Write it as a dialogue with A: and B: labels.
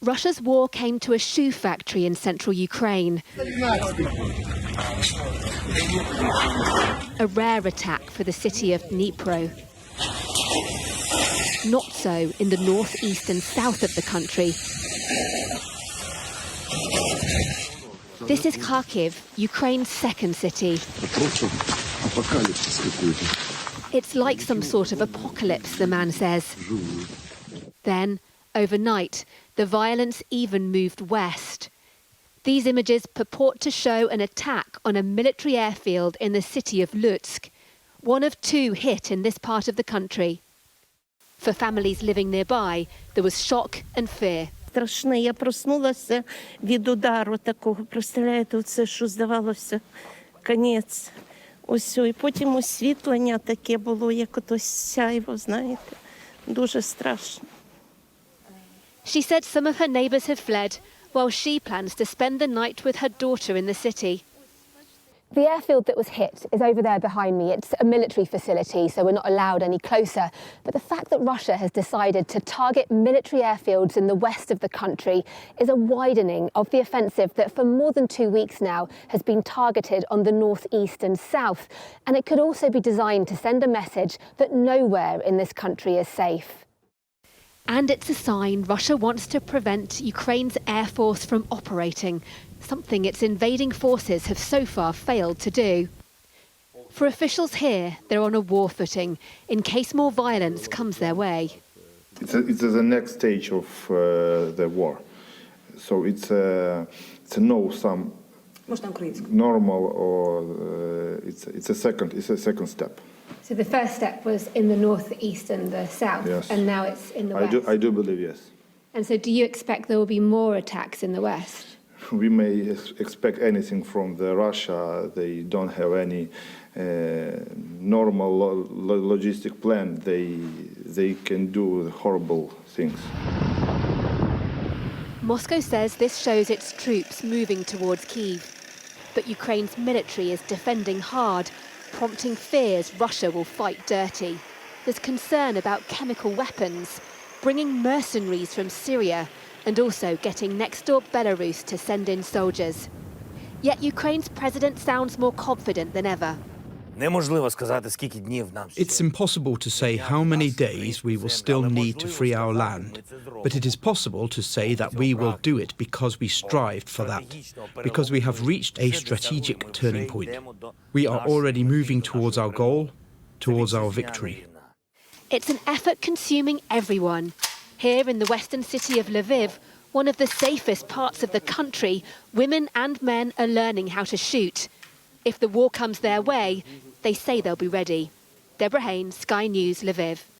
A: Russia's war came to a shoe factory in central Ukraine. A rare attack for the city of Dnipro. Not so in the northeast and south of the country. This is Kharkiv, Ukraine's second city. It's like some sort of apocalypse, the man says. Then, overnight, the violence even moved west. These images purport to show an attack on a military airfield in the city of Lutsk, one of two hit in this part of the country. For families living nearby, there was shock and fear.
B: Страшно, я проснулася від удару такого, представляєте, це що здавалося, кінець. Ось, і потім освітлення таке було, як ото сяйво, знаєте, дуже страшно.
A: She said some of her neighbours have fled, while she plans to spend the night with her daughter in the city.
C: The airfield that was hit is over there behind me. It's a military facility, so we're not allowed any closer. But the fact that Russia has decided to target military airfields in the west of the country is a widening of the offensive that for more than 2 weeks now has been targeted on the northeast and south. And it could also be designed to send a message that nowhere in this country is safe.
A: And it's a sign Russia wants to prevent Ukraine's air force from operating, something its invading forces have so far failed to do. For officials here, they're on a war footing in case more violence comes their way.
D: It's the next stage of the war. So it's a normal or it's a second step.
C: So the first step was in the northeast and the south,
D: yes.
C: And now it's in the west.
D: I do believe, yes.
C: And so do you expect there will be more attacks in the west?
D: We may expect anything from Russia. They don't have any normal logistic plan. They can do horrible things.
A: Moscow says this shows its troops moving towards Kyiv. But Ukraine's military is defending hard, prompting fears Russia will fight dirty. There's concern about chemical weapons, bringing mercenaries from Syria, and also getting next-door Belarus to send in soldiers. Yet Ukraine's president sounds more confident than ever.
E: It's impossible to say how many days we will still need to free our land, but it is possible to say that we will do it because we strived for that, because we have reached a strategic turning point. We are already moving towards our goal, towards our victory.
A: It's an effort consuming everyone. Here in the western city of Lviv, one of the safest parts of the country, women and men are learning how to shoot. If the war comes their way, they say they'll be ready. Deborah Haynes, Sky News, Lviv.